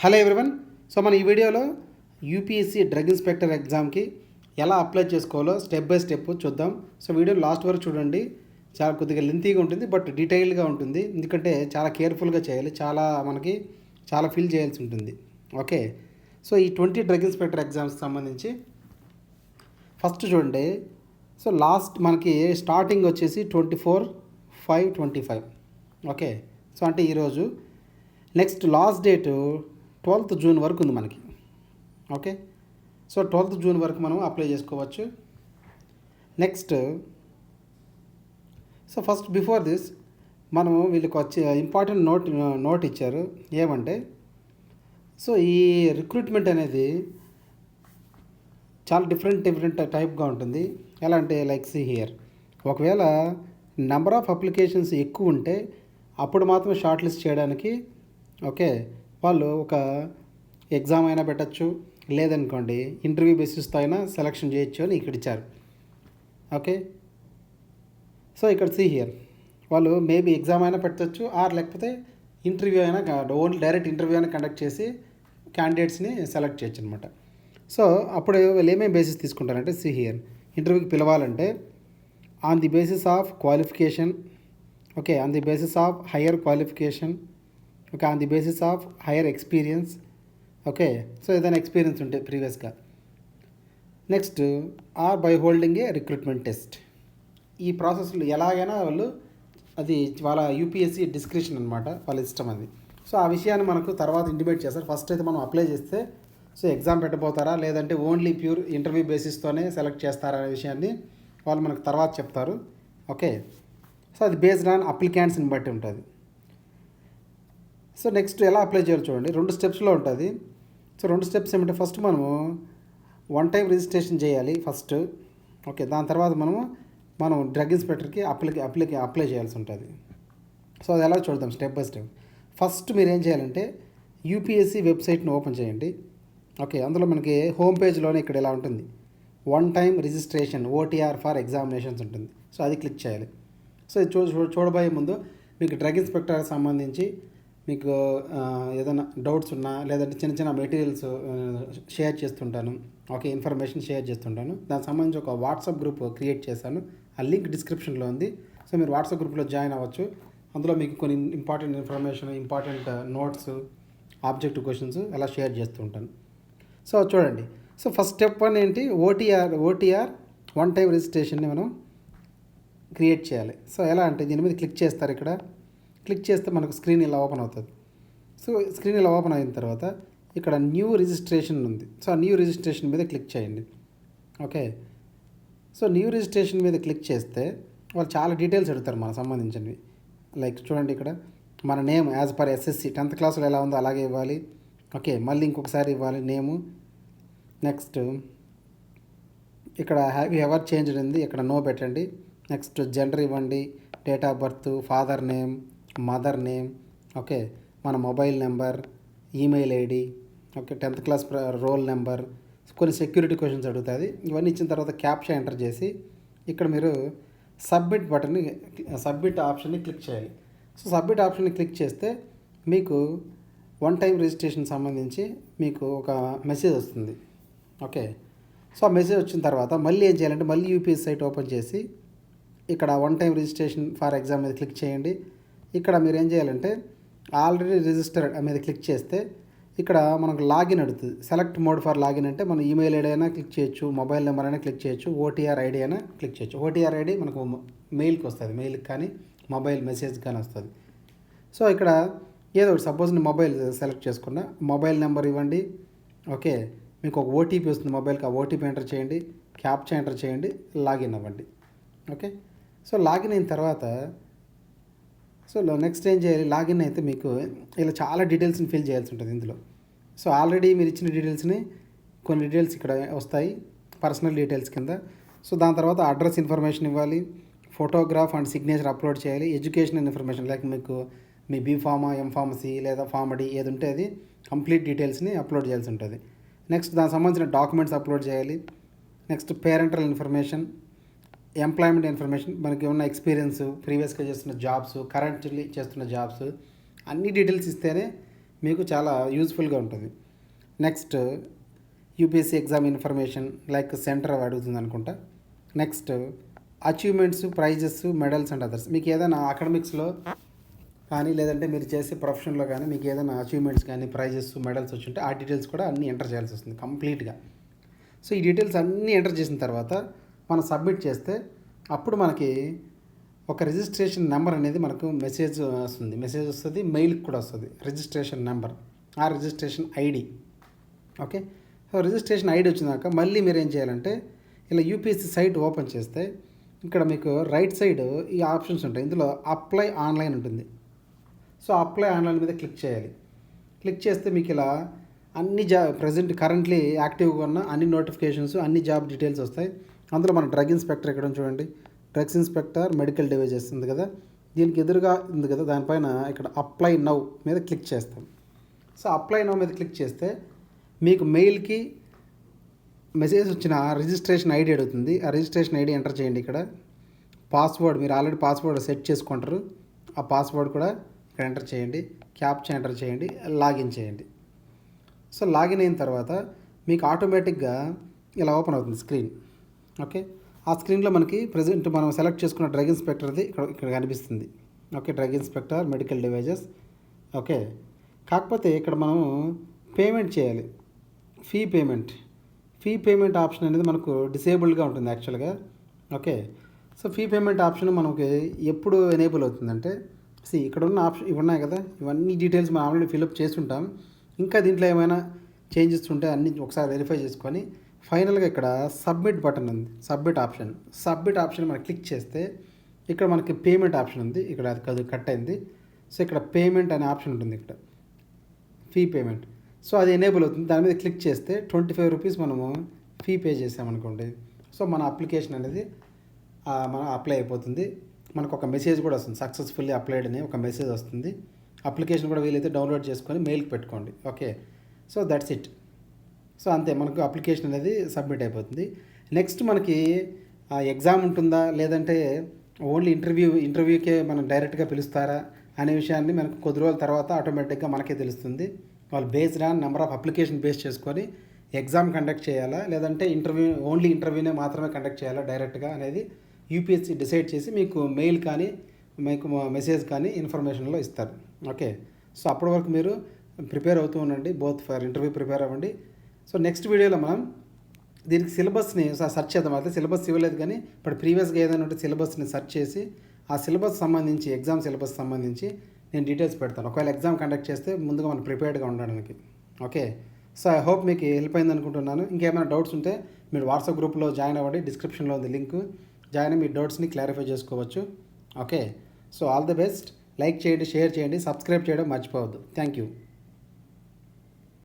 Hello everyone. So మన ఈ వీడియోలో యూపీఎస్సీ డ్రగ్ ఇన్స్పెక్టర్ ఎగ్జామ్కి ఎలా అప్లై చేసుకోవాలో స్టెప్ బై స్టెప్ చూద్దాం. సో వీడియో లాస్ట్ వరకు చూడండి. చాలా కొద్దిగా లెంతీగా ఉంటుంది, బట్ డీటెయిల్గా ఉంటుంది. ఎందుకంటే చాలా కేర్ఫుల్గా చేయాలి, మనకి చాలా ఫిల్ చేయాల్సి ఉంటుంది. ఓకే, సో ఈ 20 డ్రగ్ ఇన్స్పెక్టర్ ఎగ్జామ్స్కి సంబంధించి ఫస్ట్ చూడండి. సో లాస్ట్ మనకి స్టార్టింగ్ వచ్చేసి 24/5/25. ఓకే, సో అంటే ఈరోజు. Next last date 12th June వరకు ఉంది మనకి. ఓకే, సో 12th జూన్ వరకు మనం అప్లై చేసుకోవచ్చు. Next, so first before this మనము వీళ్ళకి వచ్చే ఇంపార్టెంట్ నోట్ ఇచ్చారు. ఏమంటే, సో ఈ రిక్రూట్మెంట్ అనేది చాలా డిఫరెంట్ టైప్గా ఉంటుంది. ఎలా అంటే, లైక్ సి హియర్, ఒకవేళ నెంబర్ ఆఫ్ అప్లికేషన్స్ ఎక్కువ ఉంటే అప్పుడు మాత్రం షార్ట్ లిస్ట్ చేయడానికి ఓకే వాళ్ళు ఒక ఎగ్జామ్ అయినా పెట్టచ్చు, లేదనుకోండి ఇంటర్వ్యూ బేసిస్తో అయినా సెలెక్షన్ చేయొచ్చు అని ఇక్కడ ఇచ్చారు. ఓకే, సో ఇక్కడ సి హియర్ వాళ్ళు మేబీ ఎగ్జామ్ అయినా పెట్టచ్చు, లేకపోతే ఇంటర్వ్యూ అయినా, ఓన్లీ డైరెక్ట్ ఇంటర్వ్యూ అయినా కండక్ట్ చేసి క్యాండిడేట్స్ని సెలెక్ట్ చేయొచ్చు అనమాట. సో అప్పుడు వాళ్ళు ఏమేమి బేసిస్ తీసుకుంటారంటే, సి హియర్ ఇంటర్వ్యూకి పిలవాలంటే on the basis of qualification, okay, on the basis of higher qualification, okay, on the basis of higher experience. Okay, so ఏదైనా ఎక్స్పీరియన్స్ ఉంటే ప్రీవియస్గా. Next, or by holding a recruitment test. ఈ ప్రాసెస్లో ఎలాగైనా వాళ్ళు, అది వాళ్ళ యూపీఎస్సీ డిస్క్రిప్షన్ అనమాట, వాళ్ళ ఇష్టం అది. సో ఆ విషయాన్ని మనకు తర్వాత ఇంటిమేట్ చేస్తారు. ఫస్ట్ అయితే మనం అప్లై చేస్తే సో ఎగ్జామ్ పెట్టబోతారా, లేదంటే ఓన్లీ ప్యూర్ ఇంటర్వ్యూ బేసిస్తోనే సెలెక్ట్ చేస్తారా అనే విషయాన్ని వాళ్ళు మనకు తర్వాత చెప్తారు. ఓకే, సో అది బేస్డ్ ఆన్ అప్లికెంట్స్ని బట్టి ఉంటుంది. సో నెక్స్ట్ ఎలా అప్లై చేయాలో చూడండి. 2 స్టెప్స్లో ఉంటుంది. సో 2 స్టెప్స్ ఏమంటే, ఫస్ట్ మనము 1 టైం రిజిస్ట్రేషన్ చేయాలి ఫస్ట్. ఓకే, దాని తర్వాత మనం డ్రగ్ ఇన్స్పెక్టర్కి అప్లై చేయాల్సి ఉంటుంది. సో అది ఎలా చూద్దాం స్టెప్ బై స్టెప్. ఫస్ట్ మీరు ఏం చేయాలంటే, యూపీఎస్సీ వెబ్సైట్ని ఓపెన్ చేయండి. ఓకే, అందులో మనకి హోమ్ పేజ్లోనే ఇక్కడ ఇలా ఉంటుంది, 1 time registration OTR for examinations ఉంటుంది. సో అది క్లిక్ చేయాలి. సో ఇది చూడబోయే ముందు మీకు డ్రగ్ ఇన్స్పెక్టర్కి సంబంధించి మీకు ఏదైనా డౌట్స్ ఉన్నా, లేదంటే చిన్న మెటీరియల్స్ షేర్ చేస్తుంటాను. ఓకే, ఇన్ఫర్మేషన్ షేర్ చేస్తుంటాను. దానికి సంబంధించి ఒక వాట్సాప్ గ్రూప్ క్రియేట్ చేశాను. ఆ లింక్ డిస్క్రిప్షన్లో ఉంది. సో మీరు వాట్సాప్ గ్రూప్లో జాయిన్ అవ్వచ్చు. అందులో మీకు కొన్ని important information, important notes, objective questions అలా షేర్ చేస్తూ ఉంటాను. సో చూడండి. సో ఫస్ట్ స్టెప్ 1 ఏంటి, ఓటీఆర్ 1 టైం రిజిస్ట్రేషన్ని మనం క్రియేట్ చేయాలి. సో ఎలా అంటే, దీని మీద క్లిక్ చేస్తారు. ఇక్కడ క్లిక్ చేస్తే మనకు స్క్రీన్ ఇలా ఓపెన్ అవుతుంది. సో స్క్రీన్ ఇలా ఓపెన్ అయిన తర్వాత ఇక్కడ న్యూ రిజిస్ట్రేషన్ ఉంది. సో ఆ న్యూ రిజిస్ట్రేషన్ మీద క్లిక్ చేయండి. ఓకే, సో న్యూ రిజిస్ట్రేషన్ మీద క్లిక్ చేస్తే వాళ్ళు చాలా డీటెయిల్స్ అడుగుతారు మనకు సంబంధించినవి. లైక్ చూడండి, ఇక్కడ మన name as per SSC 10th క్లాస్లో ఎలా ఉందో అలాగే ఇవ్వాలి. ఓకే, మళ్ళీ ఇంకొకసారి ఇవ్వాలి నేము. నెక్స్ట్ ఇక్కడ హ్యావ్ యూ ఎవర్ చేంజ్డ్ ఉంది, ఇక్కడ నో పెట్టండి. నెక్స్ట్ జెండర్ ఇవ్వండి, date of birth, father name, mother name. Okay, మన mobile number, email ID. Okay, 10th class roll number, కొన్ని సెక్యూరిటీ క్వశ్చన్స్ అడుగుతుంది. ఇవన్నీ ఇచ్చిన తర్వాత క్యాప్చా ఎంటర్ చేసి ఇక్కడ మీరు సబ్మిట్ ఆప్షన్ని క్లిక్ చేయాలి. సో సబ్మిట్ ఆప్షన్ని క్లిక్ చేస్తే మీకు 1 టైం రిజిస్ట్రేషన్ సంబంధించి మీకు ఒక మెసేజ్ వస్తుంది. ఓకే, సో ఆ మెసేజ్ వచ్చిన తర్వాత మళ్ళీ ఏం చేయాలంటే, మళ్ళీ యూపీఎస్ సైట్ ఓపెన్ చేసి ఇక్కడ 1 టైం రిజిస్ట్రేషన్ ఫర్ ఎగ్జామ్ మీద క్లిక్ చేయండి. ఇక్కడ మీరు ఏం చేయాలంటే, ఆల్రెడీ రిజిస్టర్డ్ మీద క్లిక్ చేస్తే ఇక్కడ మనకు లాగిన్ అడుగుతుంది. సెలెక్ట్ మోడ్ ఫర్ లాగిన్ అంటే మనం ఈమెయిల్ ఐడి అయినా క్లిక్ చేయొచ్చు, మొబైల్ నెంబర్ అయినా క్లిక్ చేయొచ్చు, ఓటీఆర్ ఐడి అయినా క్లిక్ చేయొచ్చు. ఓటీఆర్ ఐడి మనకు మెయిల్కి వస్తుంది, మెయిల్కి కానీ మొబైల్ మెసేజ్ కానీ వస్తుంది. సో ఇక్కడ ఏదో ఒకటి, సపోజ్ నేను మొబైల్ సెలెక్ట్ చేసుకున్నా, మొబైల్ నెంబర్ ఇవ్వండి. ఓకే, మీకు ఒక ఓటీపీ వస్తుంది మొబైల్కి, ఆ ఓటీపీ ఎంటర్ చేయండి, క్యాప్చా ఎంటర్ చేయండి, లాగిన్ అవ్వండి. ఓకే, సో లాగిన్ అయిన తర్వాత సో నెక్స్ట్ ఏం చేయాలి, లాగిన్ అయితే మీకు ఇలా చాలా డీటెయిల్స్ని ఫిల్ చేయాల్సి ఉంటుంది ఇందులో. సో ఆల్రెడీ మీరు ఇచ్చిన డీటెయిల్స్ని, కొన్ని డీటెయిల్స్ ఇక్కడ వస్తాయి పర్సనల్ డీటెయిల్స్ కింద. సో దాని తర్వాత అడ్రస్ ఇన్ఫర్మేషన్ ఇవ్వాలి, ఫోటోగ్రాఫ్ అండ్ సిగ్నేచర్ అప్లోడ్ చేయాలి, ఎడ్యుకేషనల్ ఇన్ఫర్మేషన్ లైక్ మీకు మీ బీఫార్మా, ఎంఫార్మసీ లేదా ఫార్మడీ ఏది ఉంటే అది కంప్లీట్ డీటెయిల్స్ని అప్లోడ్ చేయాల్సి ఉంటుంది. నెక్స్ట్ దానికి సంబంధించిన డాక్యుమెంట్స్ అప్లోడ్ చేయాలి. Next parental information, employment information, మనకి ఉన్న ఎక్స్పీరియన్స్, ప్రీవియస్గా చేస్తున్న జాబ్స్, కరెంట్లీ చేస్తున్న జాబ్స్, అన్ని డీటెయిల్స్ ఇస్తేనే మీకు చాలా యూజ్ఫుల్గా ఉంటుంది. Next UPSC exam information like centre అడుగుతుంది అనుకుంటా. Next achievements, prizes, medals and others. మీకు ఏదైనా అకాడమిక్స్లో కానీ లేదంటే మీరు చేసే ప్రొఫెషన్లో కానీ మీకు ఏదైనా అచీవ్మెంట్స్ కానీ ప్రైజెస్, మెడల్స్ వచ్చి ఉంటే ఆ డీటెయిల్స్ కూడా అన్నీ ఎంటర్ చేయాల్సి వస్తుంది కంప్లీట్గా. సో ఈ డీటెయిల్స్ అన్నీ ఎంటర్ చేసిన తర్వాత మనం సబ్మిట్ చేస్తే అప్పుడు మనకి ఒక రిజిస్ట్రేషన్ నెంబర్ అనేది మనకు మెసేజ్ వస్తుంది, మెయిల్కి కూడా వస్తుంది రిజిస్ట్రేషన్ నెంబర్, ఆ registration ID. Okay, so registration ID వచ్చినాక మళ్ళీ మీరు ఏం చేయాలంటే ఇలా యూపీఎస్సీ సైట్ ఓపెన్ చేస్తే ఇక్కడ మీకు రైట్ సైడ్ ఈ ఆప్షన్స్ ఉంటాయి. ఇందులో అప్లై ఆన్లైన్ ఉంటుంది. సో అప్లై ఆన్లైన్ మీద క్లిక్ చేయాలి. క్లిక్ చేస్తే మీకు ఇలా అన్ని ప్రజెంట్ కరెంట్లీ యాక్టివ్గా ఉన్న అన్ని నోటిఫికేషన్స్, అన్ని జాబ్ డీటెయిల్స్ వస్తాయి. అందులో మన డ్రగ్ ఇన్స్పెక్టర్ ఇక్కడ చూడండి, డ్రగ్స్ ఇన్స్పెక్టర్ మెడికల్ డివైజెస్ ఉంది కదా, దీనికి ఎదురుగా ఉంది కదా, దానిపైన ఇక్కడ అప్లై నౌ మీద క్లిక్ చేస్తాం. సో అప్లై నౌ మీద క్లిక్ చేస్తే మీకు మెయిల్కి మెసేజ్ వచ్చిన రిజిస్ట్రేషన్ ఐడి అడుగుతుంది. ఆ రిజిస్ట్రేషన్ ఐడి ఎంటర్ చేయండి. ఇక్కడ పాస్వర్డ్, మీరు ఆల్రెడీ పాస్వర్డ్ సెట్ చేసుకుంటారు, ఆ పాస్వర్డ్ కూడా ఇక్కడ ఎంటర్ చేయండి. క్యాప్చా ఎంటర్ చేయండి, లాగిన్ చేయండి. సో లాగిన్ అయిన తర్వాత మీకు ఆటోమేటిక్గా ఇలా ఓపెన్ అవుతుంది స్క్రీన్. ఓకే, ఆ స్క్రీన్లో మనకి ప్రజెంట్ మనం సెలెక్ట్ చేసుకున్న డ్రగ్ ఇన్స్పెక్టర్ది ఇక్కడ కనిపిస్తుంది. Okay, drug inspector medical devices. Okay, కాకపోతే ఇక్కడ మనము పేమెంట్ చేయాలి. ఫీ పేమెంట్ ఆప్షన్ అనేది మనకు డిసేబుల్డ్గా ఉంటుంది యాక్చువల్గా. Okay, so fee payment option మనకి ఎప్పుడు ఎనేబుల్ అవుతుందంటే, ఇక్కడ ఉన్న ఆప్షన్ ఇవి ఉన్నాయి కదా, ఇవన్నీ డీటెయిల్స్ మనం ఆల్రెడీ ఫిల్అప్ చేస్తుంటాం. ఇంకా దీంట్లో ఏమైనా చేంజెస్ ఉంటే అన్నీ ఒకసారి వెరిఫై చేసుకొని ఫైనల్గా ఇక్కడ సబ్మిట్ బటన్ ఉంది, సబ్మిట్ ఆప్షన్ మనం క్లిక్ చేస్తే ఇక్కడ మనకి పేమెంట్ ఆప్షన్ ఉంది. ఇక్కడ అది కట్ అయింది. సో ఇక్కడ పేమెంట్ అనే ఆప్షన్ ఉంటుంది, ఇక్కడ ఫీ పేమెంట్. సో అది ఎనేబుల్ అవుతుంది. దాని మీద క్లిక్ చేస్తే 25 రూపీస్ మనము ఫీ పే చేసామనుకోండి, సో మన అప్లికేషన్ అనేది మన అప్లై అయిపోతుంది. మనకు ఒక మెసేజ్ కూడా వస్తుంది, సక్సెస్ఫుల్లీ అప్లైడ్ అని ఒక మెసేజ్ వస్తుంది. అప్లికేషన్ కూడా వీలైతే డౌన్లోడ్ చేసుకొని మెయిల్కి పెట్టుకోండి. Okay, so that's it. So అంతే, మనకు అప్లికేషన్ అనేది సబ్మిట్ అయిపోతుంది. నెక్స్ట్ మనకి ఎగ్జామ్ ఉంటుందా లేదంటే ఓన్లీ ఇంటర్వ్యూకే మనం డైరెక్ట్గా పిలుస్తారా అనే విషయాన్ని మనకు కొద్ది రోజుల తర్వాత ఆటోమేటిక్గా మనకే తెలుస్తుంది. వాళ్ళు based on number of application base చేసుకొని ఎగ్జామ్ కండక్ట్ చేయాలా లేదంటే ఓన్లీ ఇంటర్వ్యూనే మాత్రమే కండక్ట్ చేయాలా డైరెక్ట్గా అనేది యూపీఎస్సీ డిసైడ్ చేసి మీకు మెయిల్ కానీ మీకు మెసేజ్ కానీ ఇన్ఫర్మేషన్లో ఇస్తారు. ఓకే, సో అప్పటి వరకు మీరు ప్రిపేర్ అవుతూ ఉండండి, బోత్ ఫర్ ఇంటర్వ్యూ ప్రిపేర్ అవ్వండి. సో నెక్స్ట్ వీడియోలో మనం దీనికి సిలబస్ని సెర్చ్ చేద్దాం. అయితే సిలబస్ ఇవ్వలేదు కానీ ఇప్పుడు ప్రీవియస్గా ఏదైనా ఉంటే సిలబస్ని సెర్చ్ చేసి ఆ సిలబస్ సంబంధించి ఎగ్జామ్ సిలబస్ సంబంధించి నేను డీటెయిల్స్ పెడతాను. ఒకవేళ ఎగ్జామ్ కండక్ట్ చేస్తే ముందుగా మనం ప్రిపేర్డ్గా ఉండడానికి. ఓకే, సో ఐ హోప్ మీకు హెల్ప్ అయింది అనుకుంటున్నాను. ఇంకేమైనా డౌట్స్ ఉంటే మీరు వాట్సాప్ గ్రూప్లో జాయిన్ అవ్వండి, డిస్క్రిప్షన్లో ఉంది లింక్, జాయిన్ అయ్యి మీ డౌట్స్ని క్లారిఫై చేసుకోవచ్చు. Okay, so all the best. Like చేయండి, షేర్ చేయండి, సబ్స్క్రైబ్ చేయడం మర్చిపోవద్దు. Thank you.